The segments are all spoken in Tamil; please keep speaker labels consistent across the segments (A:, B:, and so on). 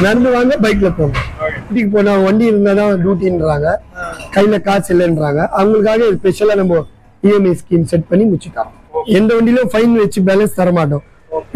A: நடந்து வாங்க பைக்ல போங்க. டியூட்டிக்கு போனா வண்டி இருந்தாதான் டியூட்டின்றாங்க, கையில காசு இல்லைன்றாங்க. அவங்களுக்காக ஸ்பெஷலா நம்ம இஎம்ஐ ஸ்கீம் செட் பண்ணி முடிச்சுட்டோம். எந்த வண்டியிலும் ஃபைன் வச்சு பேலன்ஸ் தர மாட்டோம்,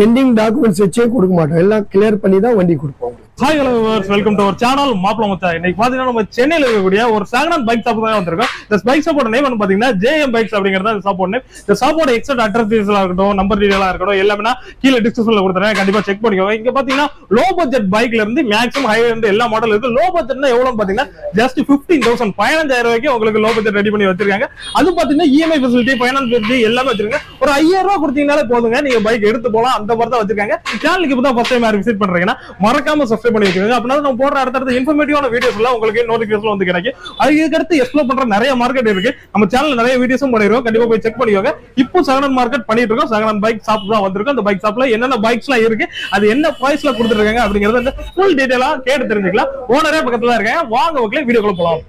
A: பெண்டிங் டாக்குமெண்ட்ஸ் வச்சே கொடுக்க மாட்டோம், எல்லாம் கிளியர் பண்ணி தான் வண்டி கொடுப்போம்.
B: Hi hello viewers, welcome to our channel மாப்ள மச்சான். இன்னைக்கு பாத்தீங்கன்னா நம்ம சென்னையில இருக்கக்கூடிய ஒரு செகண்ட் ஹேண்ட் பைக் ஷாப் தான் வந்திருக்கோம். இந்த பைக் ஷாப்போட நேம் வந்து பாத்தீங்கன்னா JM பைக்ஸ் அப்படிங்கறது இந்த ஷாப்போட நேம். இந்த ஷாப்போட எக்ஸாக்ட் அட்ரஸ் டீடைல்ஸா இருக்கட்டும், நம்பர் டீடைலா இருக்கட்டும், எல்லாமே கீழே டிஸ்கிரிப்ஷன்ல கொடுத்துறேன், கண்டிப்பா செக் பண்ணிக்கோங்க. இங்க பாத்தீங்கன்னா லோ பட்ஜெட் பைக்ல இருந்து மேக்ஸிமம் ஹை இருந்து எல்லா மாடல் இருக்கு. லோ பட்ஜெட்னா எவ்வளவு பாத்தீங்கன்னா ஜஸ்ட் 15,000 15,000 ரூபாய்க்கு உங்களுக்கு லோ பட்ஜெட் ரெடி பண்ணி வச்சிருக்காங்க. அது பாத்தீங்கன்னா இஎம்ஐ ஃபெசிலிட்டி, ஃபைனான்ஸ் ஃபெசிலிட்டி எல்லாமே வச்சிருக்காங்க. ஒரு 5,000 ரூபாய் கொடுத்தீங்கனாலே போதுங்க, நீங்க பைக் எடுத்து போலாம். அந்த மாதிரி தான் வச்சிருக்காங்க. சேனலுக்கு இப்பதான் ஃபர்ஸ்ட் டைம் விசிட் பண்றீங்கன்னா மறக்காம சப்ஸ்கிரைப் பண்ணி வச்சுக்கோங்க. அப்படின்னா நம்ம போடுற அடுத்த இன்ஃபர்மேட்டிவான வீடியோஸ் எல்லாம் உங்களுக்கு நோட்டிபிகேஷன் வந்து கிடைக்கும். அதுக்கு அடுத்து எக்ஸ்ப்ளோர் பண்ற நிறைய மார்க்கெட் இருக்கு. நம்ம சேனல்ல நிறைய வீடியோஸும் பண்ணிடுவோம், கண்டிப்பா போய் செக் பண்ணிக்கோங்க. இப்போ செகண்ட் ஹேண்ட் மார்க்கெட் பண்ணிட்டு இருக்கோம். செகண்ட் ஹேண்ட் பைக் ஷாப் தான் வந்திருக்கும். அந்த பைக் ஷாப்ல என்னென்ன பைக்ஸ் எல்லாம் இருக்கு, அது என்ன பிரைஸ்ல கொடுத்துருக்காங்க அப்படிங்கறத ஃபுல் டீடைலா கேட்டு தெரிஞ்சுக்கலாம். ஓனரே பக்கத்துல இருக்கேன், வாங்க ஓகே வீடியோக்குள்ள போலாம்.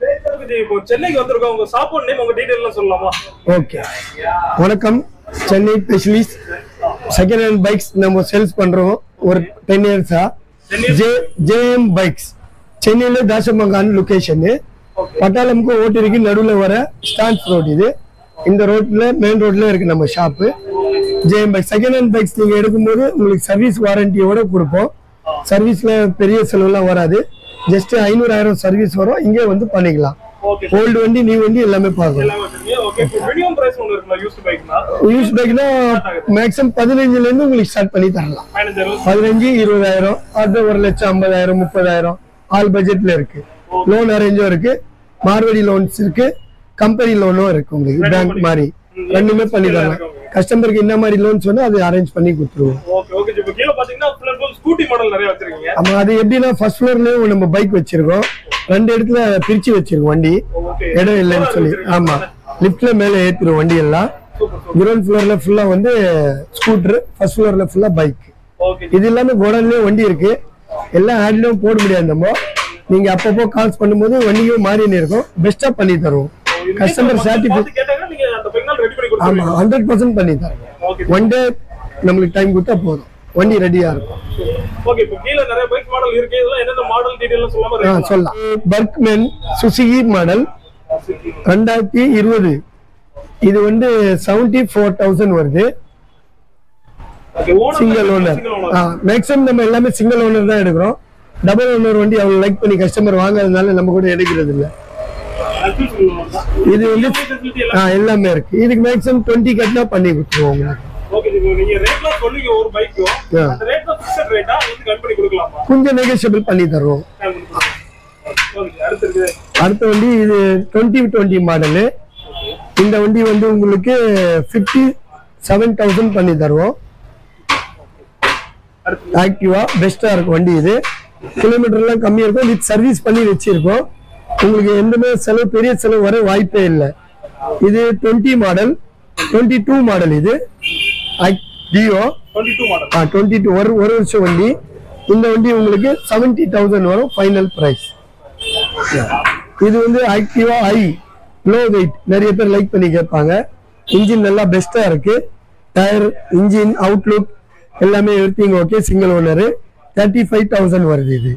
B: இப்போ சென்னைக்கு வந்திருக்கோம், உங்க ஷாப்போட நேம் உங்க டீடைல்லாம் சொல்லலாமா?
A: ஓகே, வணக்கம். Chennai specialist second hand bikes நம்ம சேல்ஸ் பண்றோம் ஒரு 10 இயர்ஸா. JM பைக்ஸ் சென்னையில தாசமங்கான் லொகேஷன், பட்டாளம்க்கு ஓட்டிருக்கு நடுவுல வர ஸ்டான்ஸ் ரோட். இது இந்த ரோட்ல மெயின் ரோட்ல இருக்கு நம்ம shop. JM bikes second hand bikes நீங்க எடுக்கும்போது உங்களுக்கு சர்வீஸ் வாரண்டியோட கொடுப்போம். சர்வீஸ்ல பெரிய செலவுலாம் வராது, ஜஸ்ட் 500,000 சர்வீஸ் வரும். இங்கே வந்து பண்ணிக்கலாம். ஓல்டு வண்டி நியூ வண்டி எல்லாமே பார்க்கலாம். யூஸ் பைக்னா மேக்ஸிமம் 15,000 இருந்து உங்களுக்கு ஸ்டார்ட் பண்ணி தரலாம். 15, 20,000, அது 1,50,000, 30,000 ஆல் பட்ஜெட்ல இருக்கு. லோன் அரேஞ்சும் இருக்கு, மார்வடி லோன்ஸ் இருக்கு, கம்பெனி லோனும் இருக்கு. உங்களுக்கு பேங்க் மாதிரி ரெண்டுமே பண்ணி தரலாம். கஸ்டமருக்கு என்ன மாதிரி லோன்ஸ் வேணும் அது அரேஞ்ச் பண்ணி கொடுத்துருவோம். ஆமா, அது எப்படின்னா ஃபர்ஸ்ட் ஃப்ளோர்லயும் நம்ம பைக் வச்சிருக்கோம், 2 இடத்துல பிரிச்சு வச்சிருக்கோம் வண்டி, இடம் இல்லைன்னு சொல்லி. ஆமா, லிப்ட்ல மேல ஏத்திரும் வண்டி எல்லாம். கிரவுண்ட் ஃப்ளோர்ல ஃபுல்லா வந்து ஸ்கூட்டர், ஃபர்ஸ்ட் ஃப்ளோர்ல ஃபுல்லா பைக். இது இல்லாம கோடன்லயும் வண்டி இருக்கு. எல்லாம் ஆட்லயும் போட முடியாது நம்ம, நீங்க அப்பப்போ கால்ஸ் பண்ணும்போது வண்டியும் மாறினே இருக்கும். பெஸ்டா பண்ணி தருவோம். Customer satisfy. ஆமா, 100% பண்ணி தருவோம். ஒன் டே நம்மளுக்கு டைம் கொடுத்தா போதும், வண்டி ரெடியா இருக்கும்.
B: ஓகே, இப்போ கீழ நிறைய பைக் மாடல் இருக்கு. இதெல்லாம் என்னென்ன மாடல் டீடைல்ஸ் சொல்லாம
A: சொல்லலாம். Burgman Suzuki model 2020. இது வந்து 74,000 வருது. Single owner. மேக்ஸிமம் நம்ம எல்லாமே சிங்கிள் ஓனர் தான் எடுக்கிறோம். டபுள் ஓனர் வண்டி அவங்க லைக் பண்ணி கஸ்டமர் வாங்குறதுனால நம்ம கூட எடுக்கிறது இல்லை. இது வந்து எல்லாமே இருக்கு. இதுக்கு மேக்ஸிமம் 20 கட்டினா பண்ணி கொடுத்துருவோம். கொஞ்சம் நெகோஷியபிள் பண்ணி தருவோம். அடுத்த வண்டி இது 2020 மாடலு. இந்த வண்டி வந்து உங்களுக்கு 57,000 பண்ணி தருவோம். ஆக்டிவா பெஸ்டா இருக்கும் வண்டி. இது கிலோமீட்டர் எல்லாம் கம்மியா இருக்கும், வித் சர்வீஸ் பண்ணி வச்சிருக்கோம். உங்களுக்கு எந்தமே செலவு, பெரிய செலவு வர வாய்ப்பே இல்லை. இது 20 மாடல், 22 மாடல். இது டியோ 22 ஒரு வருஷம் வண்டி. இந்த வண்டி உங்களுக்கு 70,000 வரும் ஃபைனல் பிரைஸ். இது வந்து ஆக்டிவா ஐ, லோ வெயிட், நிறைய பேர் லைக் பண்ணி கேட்பாங்க. இன்ஜின் நல்லா பெஸ்டா இருக்கு. டயர், இன்ஜின், அவுட்லுக் எல்லாமே எவ்ரிதிங் ஓகே. சிங்கிள் ஓனர் 35,000 வருது. இது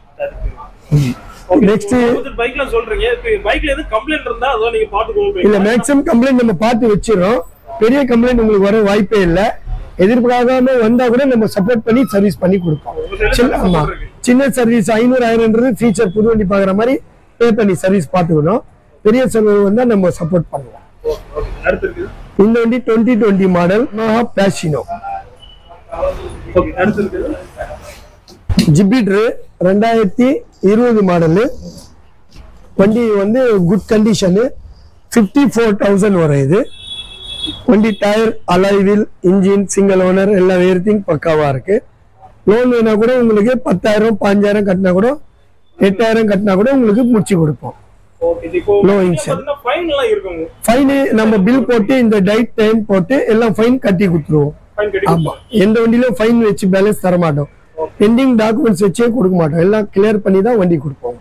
A: நெக்ஸ்ட்
B: பைக்ல சொல்றீங்க, பைக்ல எது கம்ப்ளைண்ட் இருந்தா அத நீங்க பாத்துக்கோங்க.
A: இல்ல, மேக்ஸிமம் கம்ப்ளைண்ட் நம்ம பார்த்து வச்சிரோம். பெரிய கம்ப்ளைண்ட் உங்களுக்கு வர வாய்ப்பே இல்லை. எதிர்பார்க்காம வந்தா கூட நம்ம சப்போர்ட் பண்ணி சர்வீஸ் பண்ணி கொடுப்போம். ஆமா, சின்ன சர்வீஸ் 500,000 ஃபீச்சர் புது வண்டி பாக்குற மாதிரி பே பண்ணி சர்வீஸ் பார்த்துக்கணும். பெரிய சர்வீஸ் வந்தா நம்ம சப்போர்ட் பண்ணுவோம். இந்த வண்டி 2020 மாடல் பேஷினோ. ஜிபிட்டர் 2020 மாடலு. வண்டி வந்து குட் கண்டிஷனு, 54,000 வரும். இது வண்டி tyre, alloy wheel, engine, single owner எல்லாம் எவ்ரிதிங் பக்காவா இருக்கு. லோன் வேணா கூட உங்களுக்கு 10,000 15,000 கட்டினா கூட, 8,000 கட்டினா கூட உங்களுக்கு முடிச்சு கொடுப்போம். ஃபைன் நம்ம பில் போட்டு இந்த டைட் டைம் போட்டு எல்லாம் ஃபைன் கட்டி கொடுத்துருவோம். ஆமா, எந்த வண்டியிலும் ஃபைன் வச்சு பேலன்ஸ் தர மாட்டோம், பெண்டிங் டாக்குமெண்ட்ஸ் வச்சே கொடுக்க மாட்டோம், எல்லாம் கிளியர் பண்ணி தான் வண்டி கொடுப்போம்.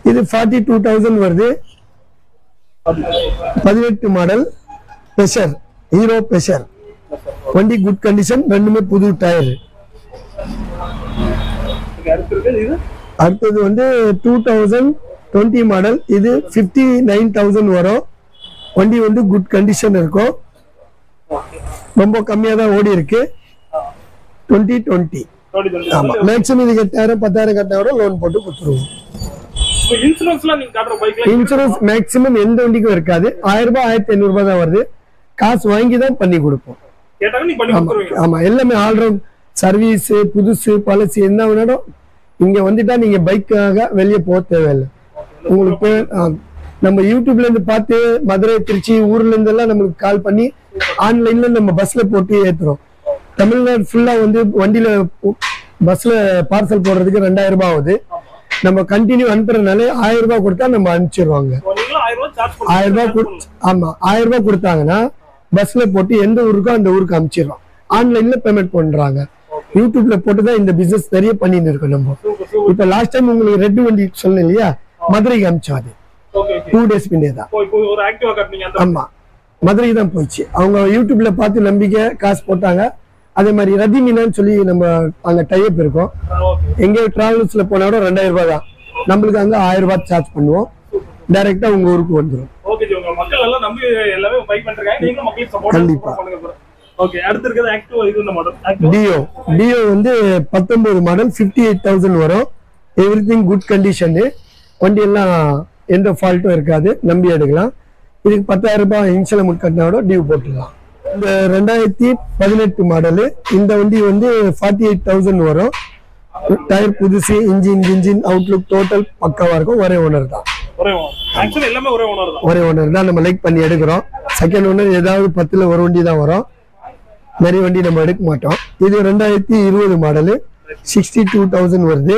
A: இது 42,000 வருது. 18 மாடல் பெஷர், ஹீரோ பெஷர். வண்டி குட் கண்டிஷன், ரெண்டுமே புது டயர். அடுத்தது வந்து 2020 மாடல், இது 59,000 வரும். வண்டி வந்து குட் கண்டிஷன் இருக்கும், ரொம்ப கம்மியா தான் ஓடி இருக்கு. 2020 ஆமா. மேக்ஸிமம் இது 8,000 10,000 கட்டினா லோன் போட்டு கொடுத்துருவோம். இன்சூரன்ஸ் மேக்ஸிமம் எந்த வண்டிக்கும் இருக்காது. 1000 ரூபாய் 1500 ரூபாய் தான் வருது. காசு வாங்கி தான் பண்ணி கொடுப்போம். ஆமா, எல்லாமே ஆல்ரவுண்ட் சர்வீஸ், புதுசு பழசு என்ன வேணும். இங்க வந்துட்டா நீங்க பைக்காக வெளியே போக தேவையில்லை. உங்களுக்கு நம்ம யூடியூப்ல இருந்து பார்த்து மதுரை திருச்சி ஊர்ல இருந்து எல்லாம் நம்மளுக்கு கால் பண்ணி ஆன்லைன்ல நம்ம பஸ்ல போட்டு ஏத்துறோம். தமிழ்நாடு ஃபுல்லா வந்து வண்டியில பஸ்ல பார்சல் போடுறதுக்கு 2000 ரூபாய் ஆகுது. நம்ம கண்டினியூ அனுப்புறதுனால 1000 ரூபாய் கொடுத்தா நம்ம அனுப்பிச்சிருவாங்க. 1000 ரூபாய் ஆமா, 1000 ரூபாய் கொடுத்தாங்கன்னா பஸ்ல போட்டு எந்த ஊருக்கோ அந்த ஊருக்கு அனுப்பிச்சிடுறோம். ஆன்லைன்ல பேமெண்ட் பண்றாங்க. யூடியூப்ல போட்டுதான் இந்த பிசினஸ் நிறைய பண்ணிட்டு இருக்கோம் நம்ம. இப்ப லாஸ்ட் டைம் உங்களுக்கு ரெட் வண்டி சொன்னேன் இல்லையா, மதுரைக்கு அனுப்பிச்சாது. 2 days முன்னே தான். ஆமா, மதுரைக்கு தான் போயிடுச்சு. அவங்க யூடியூப்ல பார்த்து நம்பிக்கை காசு போட்டாங்க. அதே மாதிரி ரதி மீனான்னு சொல்லி நம்ம அங்க டைப் இருக்கோம். எங்க டிராவல்ஸ்ல போனா கூட 2000 ரூபாய் தான். நம்மளுக்கு அங்க 1000 ரூபாய் சார்ஜ் பண்ணுவோம். டைரக்டா உங்க ஊருக்கு வந்துடும். கண்டிப்பா. டியோ வந்து 19 மாடல் 58,000 வரும். Everything good condition. வண்டி எல்லாம் எந்த ஃபால்ட்டும் இருக்காது, நம்பி எடுக்கலாம். இதுக்கு 10,000 ரூபாய் இன்சூரன்ஸ் முட்கட்டினோட டியூ போட்டுக்கலாம். இந்த 2018 மாடலு, இந்த வண்டி வந்து 48,000 வரும். டயர் புதுசு, இன்ஜின் அவுட்லுக் டோட்டல் பக்காவா இருக்கும். ஒரே ஓனர் தான். ஒரே ஓனர் தான் நம்ம லைக் பண்ணி எடுக்கிறோம். செகண்ட் ஓனர் ஏதாவது 10ல ஒரு வண்டி தான் வரும், நிறைய வண்டி நம்ம எடுக்க மாட்டோம். இது 2020 மாடலு 62,000 வருது.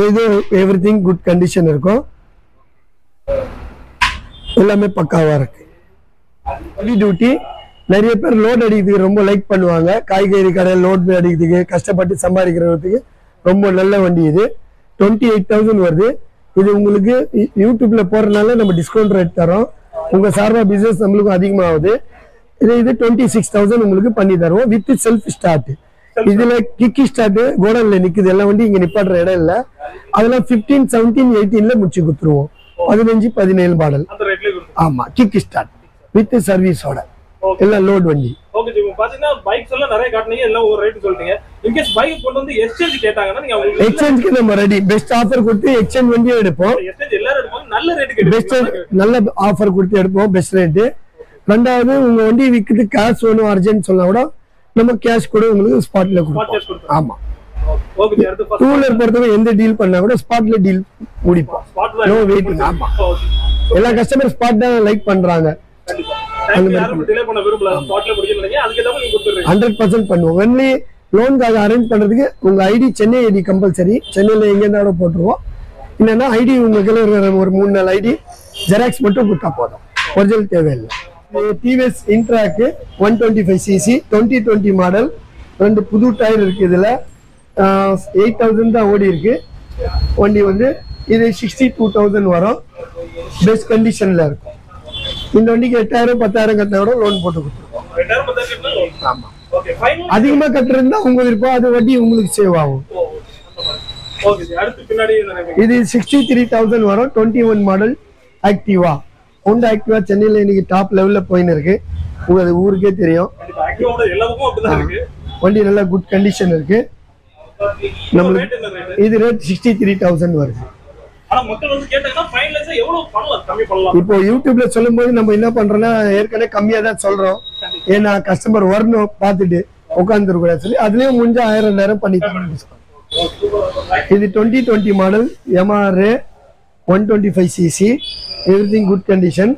A: இது எவ்ரிதிங் குட் கண்டிஷன் இருக்கும், எல்லாமே பக்காவா இருக்கு. Heavy duty. நிறைய பேர் லோட் அடிக்கிறதுக்கு ரொம்ப லைக் பண்ணுவாங்க. காய்கறி கடை லோட் அடிக்கிறதுக்கு கஷ்டப்பட்டு சம்பாதிக்கிறதுக்கு ரொம்ப நல்ல வண்டி. இது 28,000 வருது. இது உங்களுக்கு யூடியூப்ல போறதுனால நம்ம டிஸ்கவுண்ட் ரேட் தரோம். உங்க சார்பா பிசினஸ் நம்மளுக்கும் அதிகமாகுது. இது 26,000 உங்களுக்கு பண்ணி தருவோம் வித் செல்ஃப் ஸ்டார்ட். இதுல கிக்கி ஸ்டார்ட் கோடன்ல நிக்குது. எல்லா வண்டி இங்க நிப்பாடுற இடம் இல்ல. அதெல்லாம் 15, 17, 18ல முடிச்சு கொடுத்துருவோம். 15, 17 மாடல். ஆமா, கிக்கி ஸ்டார்ட் வித் சர்வீஸோட எல்லாம் லோட் வண்டி.
B: ஓகே ஜி, பாத்தீங்கன்னா பைக்ஸ் எல்லாம் நிறைய காட்டுனீங்க, எல்லாம் ஒரு ரேட் சொல்றீங்க. இன் கேஸ் பைக் கொண்டு வந்து எக்ஸ்சேஞ்ச் கேட்டாங்கன்னா நீங்க அவங்களுக்கு
A: எக்ஸ்சேஞ்ச்க்கு நம்ம ரெடி. பெஸ்ட் ஆஃபர் கொடுத்து எக்ஸ்சேஞ்ச் வண்டியே எடுப்போம்.
B: எக்ஸ்சேஞ்ச் எல்லாரும் எடுப்பாங்க, நல்ல ரேட்டுக்கு
A: பெஸ்ட் நல்ல ஆஃபர் கொடுத்து எடுப்போம், பெஸ்ட் ரேட். ரெண்டாவது உங்க வண்டி விற்கிறதுக்கு கேஷ் வேணும் அர்ஜென்ட் சொன்னா கூட நம்ம கேஷ் கூட உங்களுக்கு ஸ்பாட்ல கொடுப்போம். ஆமா.
B: ஓகே ஜி, அடுத்து
A: டூ வீலர் பொறுத்தவரை எந்த டீல் பண்ணா கூட ஸ்பாட்ல டீல் முடிப்போம். No waiting. ஆமா, எல்லா கஸ்டமர் ஸ்பாட் தான் லைக் பண்றாங்க. 100% பண்ணுவோம். ஒன்லி லோனுக்காக அரேஞ்ச் பண்றதுக்கு உங்க ஐடி சென்னை ஐடி கம்பல்சரி. சென்னையில எங்க இருந்தாலும் போட்டுருவோம். என்னன்னா ஐடி உங்களுக்கு ஒரு 3-4 ஐடி ஜெராக்ஸ் மட்டும் கொடுத்தா போதும், ஒரிஜினல் தேவையில்லை. TVS இன்ட்ராக் 125cc 2020 model. 2 புது டயர் இருக்கு. இதுல 8,000 தான் ஓடி இருக்கு. வண்டி வந்து இது 62,000 வரும். பெஸ்ட் கண்டிஷன்ல இருக்கும். இந்த வண்டிக்கு 8,000 10,000 கட்டினா கூட லோன் போட்டு கொடுத்துருவோம். ஆமா, அதிகமா கட்டுறதுன்னா உங்க விருப்பம், அது வண்டி உங்களுக்கு சேவ் ஆகும். இது 63,000 வரும். 21 மாடல் ஆக்டிவா. ஹோண்டா ஆக்டிவா சென்னையில இன்னைக்கு டாப் லெவல்ல போயின்னு இருக்கு. உங்களுக்கு ஊருக்கே தெரியும். வண்டி நல்ல குட் கண்டிஷன் இருக்கு. நம்மளுக்கு இது ரேட் 63,000 வருது. இப்போ யூடியூப்ல சொல்லும் போது நம்ம என்ன பண்றோம்னா ஏற்கனவே கம்மியா தான் சொல்றோம். ஏன்னா கஸ்டமர் வரணும் பார்த்துட்டு உட்காந்துருக்க கூடாது சொல்லி அதுலயும் முடிஞ்ச 1000 பண்ணி தரோம். இது 2020 model Yamaha 125cc everything good condition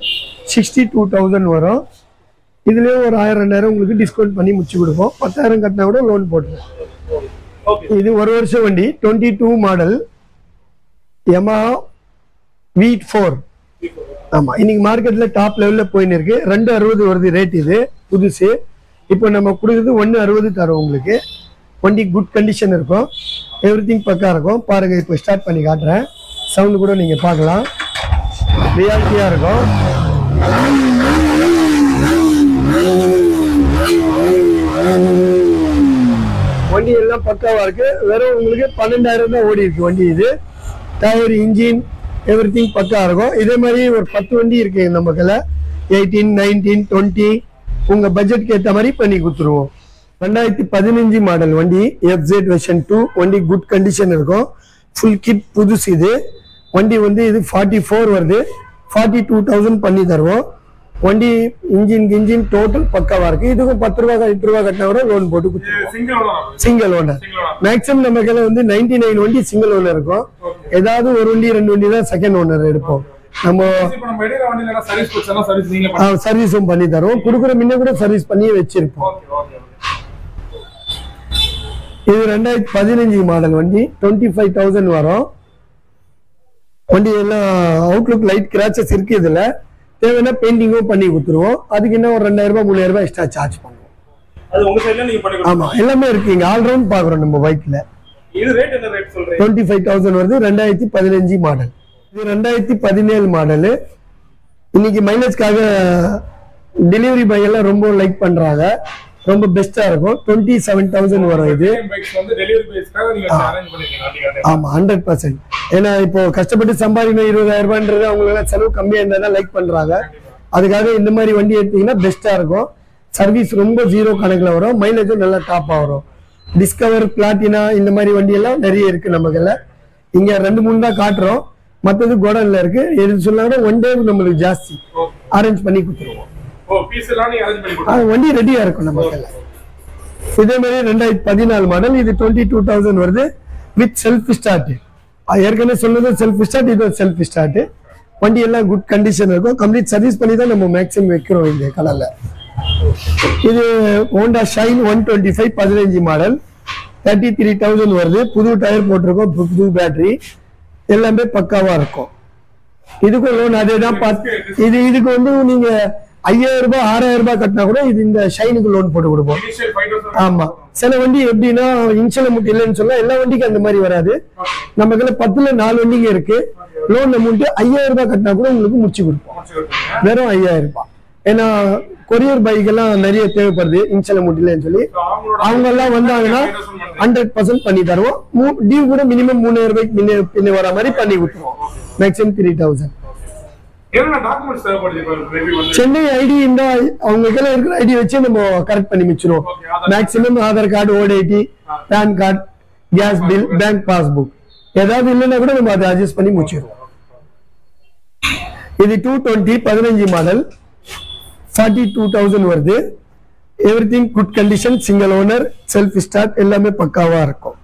A: 62,000 வரும். இதுலயும் ஒரு 1000 உங்களுக்கு டிஸ்கவுண்ட் பண்ணி முடிச்சு கொடுப்போம். 10,000 கட்டினா கூட லோன் போட்டுருவோம். இது ஒரு வருஷம் வண்டி 22 மாடல் Yamaha V4. ஆமா, இன்னைக்கு மார்க்கெட்ல டாப் லெவல்ல போயின்னு இருக்கு. 260 வருது ரேட். இது புதுசு. இப்போ நம்ம கொடுக்குறது 160 தரோம் உங்களுக்கு. வண்டி குட் கண்டிஷன் இருக்கும், எவ்ரிதிங் பக்கா இருக்கும். பாருங்க, இப்போ ஸ்டார்ட் பண்ணி காட்டுறேன். சவுண்ட் கூட நீங்க பார்க்கலாம், ரியாலிட்டியா இருக்கும். வண்டி எல்லாம் பக்காவா இருக்கு. வெறும் உங்களுக்கு 12,000 தான் ஓடி இருக்கு வண்டி. இது டயர், இன்ஜின், எவ்ரி திங் பக்கா இருக்கும். இதே மாதிரி ஒரு 10 வண்டி இருக்கு நம்ம கையில. 18, 19, 20 உங்க பட்ஜெட்க்கு ஏற்ற மாதிரி பண்ணி கொடுத்துருவோம். 2015 மாடல் வண்டி, FZ வெர்ஷன் 2 வண்டி. குட் கண்டிஷன் இருக்கும். ஃபுல் கிட் புதுசு. இது வண்டி வந்து இது 44 வருது. 42,000 பண்ணி தருவோம். வண்டி இன்ஜின் டோட்டல் பக்காவா இருக்கு. இதுக்கும் 10 ரூபா 8 ரூபா கட்டினா கூட லோன் போட்டு கொடுத்துருவோம். Single owner. மேக்ஸிமம் நம்ம கையில வந்து 99 வண்டி சிங்கிள் ஓனர் இருக்கும். ஏதாவது ஒரு வண்டி 2 வண்டி தான் செகண்ட் ஓனர் எடுப்போம். நம்ம சர்வீஸும் பண்ணி தருவோம். கொடுக்குற முன்ன கூட சர்வீஸ் பண்ணி வச்சிருப்போம். இது 2015 மாடல் வண்டி. 25,000 வரும். வண்டி எல்லாம் அவுட்லுக் லைட் கிராச்சஸ் இருக்கு. இதுல தேவைன்னா பெயிண்டிங்கும் பண்ணி கொடுத்துருவோம். அதுக்கு என்ன ஒரு 2,000 ரூபாய் 3,000 ரூபாய் எக்ஸ்ட்ரா சார்ஜ் பண்ணுவோம். ஆமா, எல்லாமே இருக்கு. இங்க ஆல்ரவுண்ட் பாக்குறோம் நம்ம பைக்ல. 25,000 வருது. 2015 மாடல். இது 2017 மாடல். இன்னைக்கு மைலேஜ்க்காக டெலிவரி பாய் எல்லாம் ரொம்ப லைக் பண்றாங்க. ரொம்ப பெஸ்டா இருக்கும். 27,000 வரும் இது. ஆமா, 100%. ஏன்னா இப்போ கஷ்டப்பட்டு சம்பாதிக்கணும் 20,000 ரூபாய்ன்றது அவங்களுக்கு செலவு கம்மியா இருந்தா லைக் பண்றாங்க. அதுக்காக இந்த மாதிரி வண்டி எடுத்தீங்கன்னா பெஸ்டா இருக்கும். சர்வீஸ் ரொம்ப 0 கணக்குல வரும். மைலேஜும் நல்லா டாப்பா வரும். டிஸ்கவர், பிளாட்டினா இந்த மாதிரி வண்டி எல்லாம் நிறைய இருக்கு நம்ம கையில. இங்க 2-3 தான் காட்டுறோம். மற்றது கோடன்ல இருக்கு. எது சொன்னாலும் 1 டே நம்மளுக்கு ஜாஸ்தி அரேஞ்ச் பண்ணி கொடுத்துருவோம். வண்டி ரெடியா இருக்கும் நம்ம கையில. இதே மாதிரி 2014 மாடல். இது 22,000 வருது. With self start. ஏற்கனவே சொன்னது செல்ஃப் ஸ்டார்ட், இது செல்ஃப் ஸ்டார்ட். வண்டி எல்லாம் குட் கண்டிஷன் இருக்கும். கம்ப்ளீட் சர்வீஸ் பண்ணி தான் நம்ம மேக்ஸிமம் வைக்கிறோம் இந்த கலர்ல. இது ஹோண்டா ஷைன் 125 15 மாடல். 33,000 வருது. புது டயர் போட்டிருக்கோம். புது பேட்டரி. எல்லாமே பக்காவா இருக்கும். இதுக்கும் லோன் அதே தான். இதுக்கு வந்து நீங்க 5,000 ரூபாய் 6,000 ரூபாய் கட்டினா கூட இது இந்த ஷைனுக்கு லோன் போட்டு கொடுப்போம். ஆமா, சில வண்டி எப்படின்னா இன்சூரன்ஸ் அமௌண்ட் இல்லைன்னு சொன்னா எல்லா வண்டிக்கும் அந்த மாதிரி வராது. நம்ம கையில 10ல 4 வண்டிங்க இருக்கு. லோன் அமௌண்ட் 5,000 ரூபாய் கட்டினா கூட உங்களுக்கு முடிச்சு கொடுப்போம். வெறும் 5,000 ரூபாய். ஏன்னா கொரியர் பைக் எல்லாம் நிறைய தேவைப்படுது இன்சூரன்ஸ் அமௌண்ட் இல்லைன்னு சொல்லி. அவங்க எல்லாம் வந்தாங்கன்னா 100% பண்ணி தருவோம். டியூ கூட மினிமம் 3,000 ரூபாய்க்கு பின்ன வர மாதிரி பண்ணி கொடுத்துருவோம். மேக்ஸிமம் 3,000. சென்னை ஐடி இருந்தா அவங்க கையில இருக்கிற ஐடி வச்சு நம்ம கரெக்ட் பண்ணி வச்சிருவோம். Maximum Aadhaar card, OTT, PAN card, gas bill, bank passbook ஏதாவது இல்லைன்னா கூட நம்ம அதை அட்ஜஸ்ட் பண்ணி முடிச்சிருவோம். இது 220 15 மாடல். 42,000 வருது. Every thing good condition. Single owner, self start, எல்லாமே பக்காவா இருக்கும்.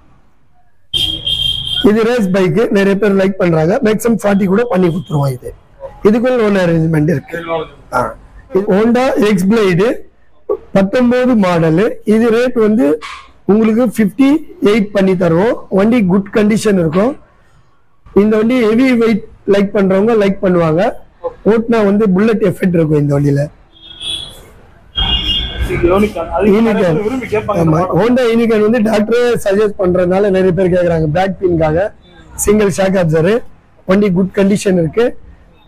A: இது ரேஸ் பைக் நிறைய பேர் லைக் பண்றாங்க. மேக்ஸிமம் 40 கூட பண்ணி கொடுத்துருவோம். இதுக்கும் லோன் அரேஞ்ச்மெண்ட் இருக்கு. Honda X blade 19 model. இது ரேட் வந்து உங்களுக்கு 58 பண்ணி தருவோம். வண்டி குட் கண்டிஷன் இருக்கும். இந்த வண்டி ஹெவி வெயிட் லைக் பண்றவங்க லைக் பண்ணுவாங்க. ஓட்னா வந்து புல்லட் எஃபெக்ட் இருக்கும் இந்த வண்டியில. ஹோண்டா யூனிகான் வந்து டாக்டரே சஜஸ்ட் பண்றதுனால நிறைய பேர் கேக்குறாங்க பேக் பெயின்காக. Single shock absorber. வண்டி குட் கண்டிஷன் இருக்கு.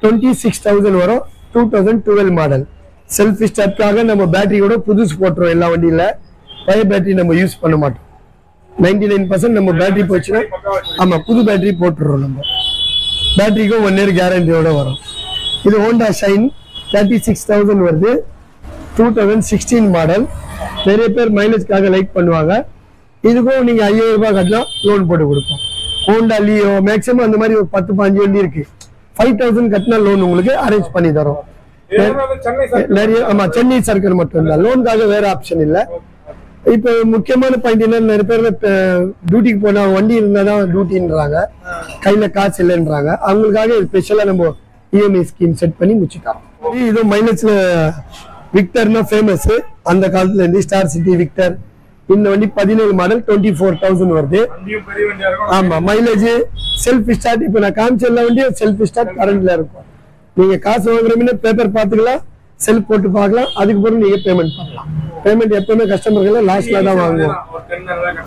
A: 26,000 வரும். 2012 மாடல். செல்ஃப் ஸ்டார்ட்காக நம்ம பேட்டரி கூட புதுசு போட்டுருவோம். எல்லா வண்டியில பழைய பேட்டரி நம்ம யூஸ் பண்ண மாட்டோம். 99% நம்ம பேட்டரி போச்சுன்னா ஆமா புது பேட்டரி போட்டுருவோம். நம்ம பேட்டரிக்கும் 1 இயர் கேரண்டியோட வரும். இது ஹோண்டா ஷைன் 36,000 வருது. 2016 மாடல். நிறைய பேர் மைலேஜ்காக லைக் பண்ணுவாங்க. இதுக்கும் நீங்க 5,000 ரூபாய் கட்டலாம் லோன் போட்டு கொடுப்போம். ஹோண்டா லியோ மேக்ஸிமம் அந்த மாதிரி ஒரு 10-15 வண்டி இருக்கு. 5,000 கட்டினா லோன் உங்களுக்கு அரேஞ்ச் பண்ணி தரோம். நிறைய ஆமா சென்னை சர்க்கிள் மட்டும் தான். லோனுக்காக வேற ஆப்ஷன் இல்ல. இப்ப முக்கியமான பாயிண்ட் என்ன, நிறைய பேர் டியூட்டிக்கு போனா வண்டி இருந்தாதான் டியூட்டின்றாங்க, கையில காசு இல்லைன்றாங்க. அவங்களுக்காக ஸ்பெஷலா நம்ம இஎம்ஐ ஸ்கீம் செட் பண்ணி முடிச்சுட்டோம். இது மைலேஜ்ல விக்டர்னா ஃபேமஸ். அந்த காலத்துல இருந்து ஸ்டார் சிட்டி விக்டர். இந்த வண்டி 17 மாடல் 24,000 வருது. ஆமா, மைலேஜ் செல்ஃப் ஸ்டார்ட். இப்ப நான் காமிச்ச எல்லா வண்டியும் செல்ஃப் ஸ்டார்ட் கரண்ட்ல இருக்கும். நீங்க காசு வாங்குறீங்கன்னா பேப்பர் பாத்துக்கலாம், செல்ஃப் போட்டு பார்க்கலாம். அதுக்கு பிறகு நீங்க பேமெண்ட் பண்ணலாம். பேமெண்ட் எப்பவுமே கஸ்டமர்கள் லாஸ்ட்ல தான் வாங்குவோம்.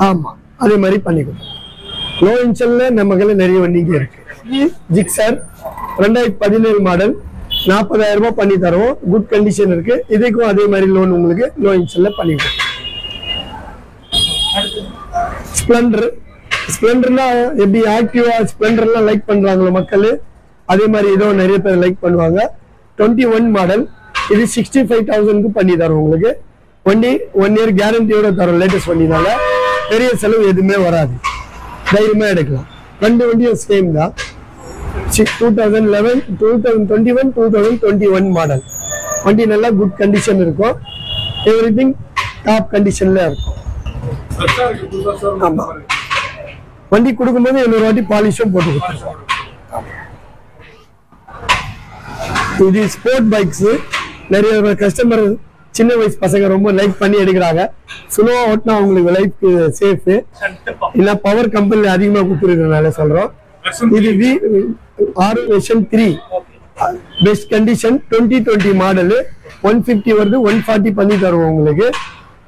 A: ஆமா, அதே மாதிரி பண்ணி கொடுப்போம். லோ இன்சல்ல நம்ம கையில நிறைய வண்டிங்க இருக்கு. ஜிக்ஸர் 2017 மாடல் 40,000 ரூபாய் பண்ணி தருவோம். குட் கண்டிஷன் இருக்கு. இதுக்கும் அதே மாதிரி லோன் உங்களுக்கு லோ இன்சல்ல பண்ணி கொடுப்போம். ஸ்ப்ளெண்டர்னா எப்படி ஆக்டிவா ஸ்ப்ளெண்டர்லாம் லைக் பண்றாங்களோ மக்கள், அதே மாதிரி இதோ நிறைய பேர் லைக் பண்ணுவாங்க. 21 மாடல், இது 65,000க்கு பண்ணி தரோம் உங்களுக்கு. வண்டி 1 இயர் கேரண்டியோட தரோம். லேட்டஸ்ட் வண்டினால பெரிய செலவு எதுவுமே வராது, தைரியமா எடுக்கலாம். ரெண்டு வண்டியும் சேம் தான். 2011, 2021, 2021 மாடல். வண்டி நல்லா குட் கண்டிஷன் இருக்கும். எவ்ரிதிங் டாப் கண்டிஷன்ல இருக்கும். ஆமா, வண்டி கொடுக்கும்போது இன்னொரு வாட்டி பாலிஷும் போட்டு கொடுத்துருக்கோம். இது ஸ்போர்ட் பைக்ஸ். நிறைய கஸ்டமர் சின்ன வயசு பசங்க ரொம்ப லைக் பண்ணி எடுக்கிறாங்க. ஸ்லோவா ஓட்டினா அவங்களுக்கு லைஃப் சேஃப். இல்ல பவர் கம்பெனில அதிகமா கொடுத்துருக்கனால சொல்றோம். இது R version 3 best condition 2020 model. 150 வருது, 140 பண்ணி தருவோம் உங்களுக்கு.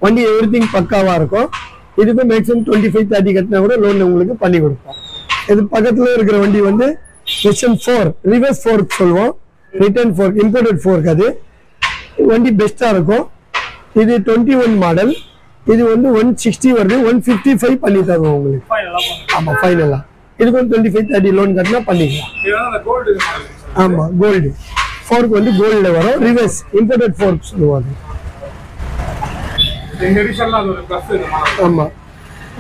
A: வண்டி எவ்ரிதிங் பக்காவா இருக்கும். இதுக்கு மேக்ஸிமம் 25-30 கட்டினா கூட லோன் உங்களுக்கு பண்ணி கொடுப்போம். இது பக்கத்துல இருக்கிற வண்டி வந்து வெர்ஷன் 4 ரிவர்ஸ் ஃபோர்க் சொல்லுவோம். Return fork, imported fork. அது வண்டி பெஸ்டா இருக்கும். இது 21 மாடல். இது வந்து 160 வருது, 155 பண்ணி தருவோம் உங்களுக்கு. ஆமா, ஃபைனலா இதுக்கு 25-30 லோன் கட்டினா பண்ணிக்கலாம். ஆமா, கோல்டு ஃபோர்க் வந்து கோல்ட்ல வரும். ரிவர்ஸ் இம்போர்ட்டட் ஃபோர்க் சொல்லுவாங்க. ஆமா,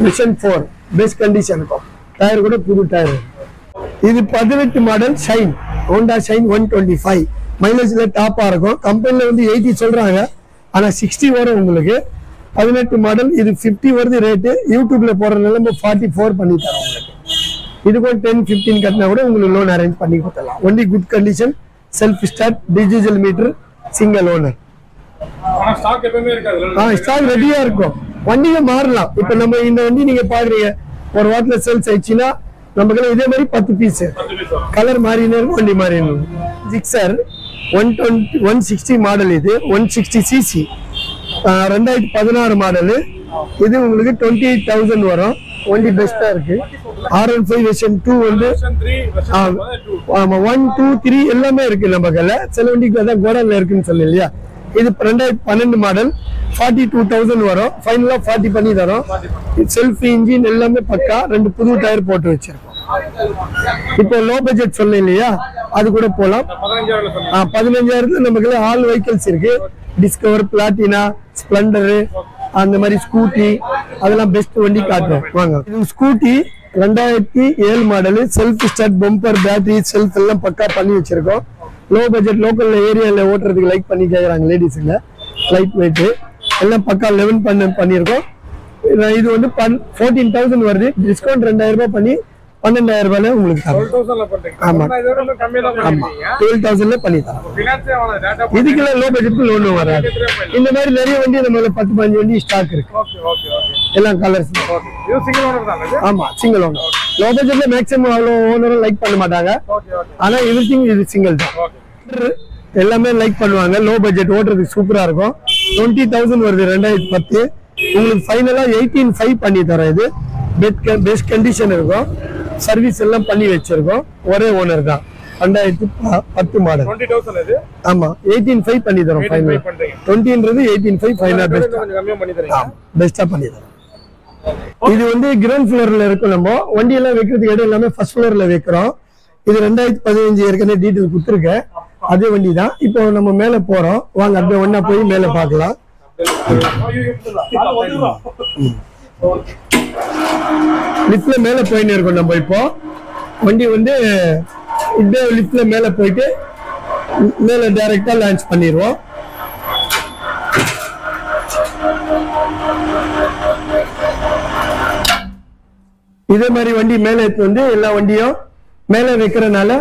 A: மிஷன் 4 பெஸ்ட் கண்டிஷன் இருக்கும். டயர் கூட புது டயர். இது 18 மாடல் ஷைன், ஹோண்டா ஷைன் 125. மைலேஜ்ல டாப்பா இருக்கும். கம்பெனில வந்து 80 சொல்றாங்க, ஆனா 60 வரும் உங்களுக்கு. 18 மாடல். இது 50 வருது ரேட்டு. யூடியூப்ல போறதுனால நம்ம 44 பண்ணி தரோம் உங்களுக்கு. இதுக்கும் 10-15 கட்டினா கூட உங்களுக்கு லோன் அரேஞ்ச் பண்ணி கொடுத்துடலாம். வண்டி good condition, self start, digital meter, single owner. Stock ரெடியா இருக்கும். வண்டியில மாறலாம். இப்ப நம்ம இந்த வண்டி நீங்க பாக்குறீங்க, ஒரு வாரத்துல சேல்ஸ் ஆயிடுச்சுன்னா நமக்கு இதே மாதிரி 10 பீஸ் கலர் மாறினே இருக்கும், வண்டி மாறினு. Gixxer 160 model. இது 160 சிசி 2016 மாடல். இது உங்களுக்கு 28,000 வரும். வண்டி பெஸ்டா இருக்கு. R15 வெர்ஷன் 2 வந்து 1, 2, 3 எல்லாமே இருக்கு நம்ம கையில. சில வண்டிக்கு அதான் கோடான்ல இருக்குன்னு சொல்லு இல்லையா. இது 2012 மாடல் 42,000 வரும். ஃபைனலா 40 பண்ணி தரோம். செல்ஃப் இன்ஜின் எல்லாமே பக்கா. 2 புது டயர் போட்டு வச்சிருக்கோம். இப்போ லோ பட்ஜெட் சொல்ல இல்லையா, அது கூட போலாம். 15,000 நமக்கு ஆல் வெஹிக்கிள்ஸ் இருக்கு. டிஸ்கவர், பிளாட்டினா, ஸ்ப்ளெண்டர், அந்த மாதிரி ஸ்கூட்டி, அதெல்லாம் பெஸ்ட் வண்டி காட்டுறோம் வாங்க. இது scooty 2007 model. Self start, bumper, battery, self எல்லாம் பக்கா பண்ணி வச்சிருக்கோம். லோ பட்ஜெட் லோக்கல்ல ஏரியால ஓட்டுறதுக்கு லைக் பண்ணி கேட்குறாங்க லேடிஸுங்க. லைட் வெயிட் எல்லாம் பக்கா 11 பண்ணியிருக்கோம். இது வந்து 14,000 வருது. டிஸ்கவுண்ட் 2,000 ரூபாய் பண்ணி 12,000 ரூபாயில உங்களுக்கு ஆமா, 12,000 பண்ணி தரோம். இதுக்கெல்லாம் லோ பட்ஜெட் லோன் வராது. இந்த மாதிரி நிறைய வண்டி நம்ம 10-15 வண்டி ஸ்டாக் இருக்கு. எல்லாம் கலர்ஸ். ஆமா, சிங்கிள் ஓனர். லோ பட்ஜெட்ல மேக்ஸிமம் அவ்வளோ ஓனரும் லைக் பண்ண மாட்டாங்க. ஆனா எவ்ரிதிங் இது சிங்கிள் தான். எல்லாமே லைக் பண்ணுவாங்க. லோ பட்ஜெட் ஓட்டுறதுக்கு சூப்பரா இருக்கும். 20,000 வருது 2010. உங்களுக்கு ஃபைனலா 18,500 பண்ணி தரோம். இது பெஸ்ட் கண்டிஷன் இருக்கும். சர்வீஸ் எல்லாம் பண்ணி வச்சிருக்கோம். ஒரே ஓனர் தான். 2010 மாடல். ஆமா, 18,500 பண்ணி தரோம். ஃபைனல் 20ன்றது 18,500 ஃபைனல் பெஸ்டா பண்ணி தரோம். இது வந்து கிரவுண்ட் ஃப்ளோர்ல இருக்கும். நம்ம வண்டி எல்லாம் வைக்கிறதுக்கு இடம் எல்லாமே ஃபர்ஸ்ட் ஃப்ளோர்ல வைக்கிறோம். இது 2015 ஏற்கனவே டீட்டெயில் கொடுத்துருக்கேன். அதே வண்டி தான். இப்போ நம்ம மேல போறோம் வாங்க, அப்படியே ஒண்ணா போய் மேல பார்க்கலாம். லிஃப்ட்ல மேல போயின்னு இருக்கோம் நம்ம. இப்போ வண்டி வந்து இப்படியே லிஃப்ட்ல மேல போயிட்டு மேல டைரக்டா லான்ச் பண்ணிடுவோம். இதே மாதிரி வண்டி மேல எடுத்து வந்து எல்லா வண்டியும் மேல வைக்கிறதுனால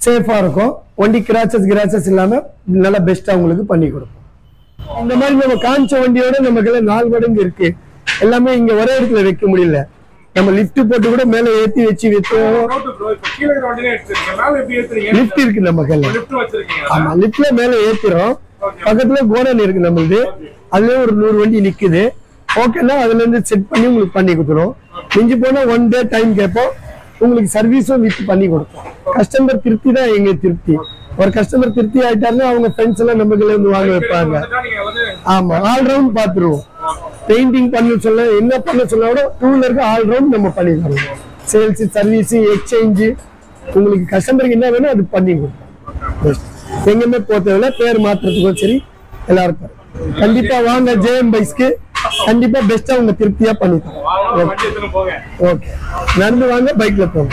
A: சேஃபா இருக்கும். வண்டி கிராச்சஸ் இல்லாம நல்லா பெஸ்டா உங்களுக்கு பண்ணி கொடுப்போம். இந்த மாதிரி நம்ம காமிச்ச வண்டியோட நமக்கு 4 மடங்கு இருக்கு. எல்லாமே இங்க ஒரே இடத்துல வைக்க முடியல. நம்ம லிஃப்ட் போட்டு கூட மேல ஏத்தி வச்சு லிஃப்ட் இருக்கு நம்ம கையில. ஆமா, லிஃப்ட்ல மேல ஏத்துறோம். பக்கத்துல கோடன் இருக்கு நம்மளுது. அதுல ஒரு 100 வண்டி நிக்குது. ஓகேன்னா அதுல இருந்து செட் பண்ணி உங்களுக்கு பண்ணி கொடுத்துரும். மிஞ்சி போனா 1 டே டைம் கேட்போம். உங்களுக்கு சர்வீஸும் வித் பண்ணி கொடுப்போம். கஸ்டமர் திருப்தி தான் எங்க திருப்தி. ஒரு கஸ்டமர் திருப்தி ஆயிட்டாருன்னா அவங்க ஃப்ரெண்ட்ஸ் எல்லாம் நம்ம கிட்ட இருந்து வாங்க வைப்பாங்க. ஆமா, ஆல்ரவுண்ட் பாத்துருவோம். பெயிண்டிங் பண்ண சொல்ல என்ன பண்ண சொல்ல விட டூ வீலருக்கு ஆல்ரவுண்ட் நம்ம பண்ணி தருவோம். சேல்ஸ், சர்வீஸ், எக்ஸ்சேஞ்சு, உங்களுக்கு கஸ்டமருக்கு என்ன வேணும் அது பண்ணி கொடுப்போம். எங்கேயுமே போறதில்ல, பேர் மாத்துறதுக்கும் சரி எல்லாருக்கும். கண்டிப்பா வாங்க ஜேஎம் பைக்ஸ்க்கு, கண்டிப்பா பெஸ்டா உங்க திருப்தியா பண்ணி தரோம். ஓகே, நடந்து வாங்க, பைக்ல போங்க.